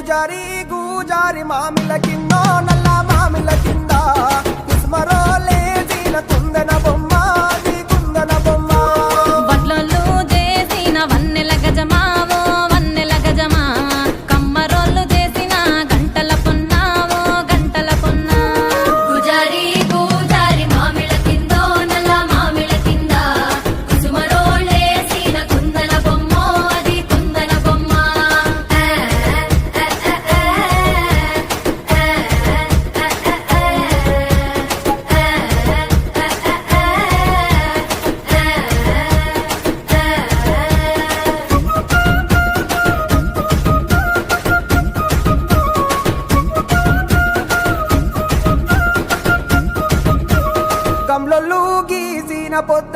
పూజారి గూజారి మామిల కింద నల్ల మామిల కింద కుస్మరో లేచిన కుందన బొమ్మ అది కుందన బొమ్మ వడ్లలు చేసిన వన్నెల గజమావో వన్నెల గజమా కమ్మరోళ్ళు చేసిన గంటల పొన్నావో గంటల పొన్నా పూజారి పూజారి మామిళ్ళ కిందో నల్ల మామిళ్ళ కింద కుసుమరోళ్ళేసిన కుందన బొమ్మ అది కుందన బొమ్మ గమ్లొల్లు గీసిన పొద్ద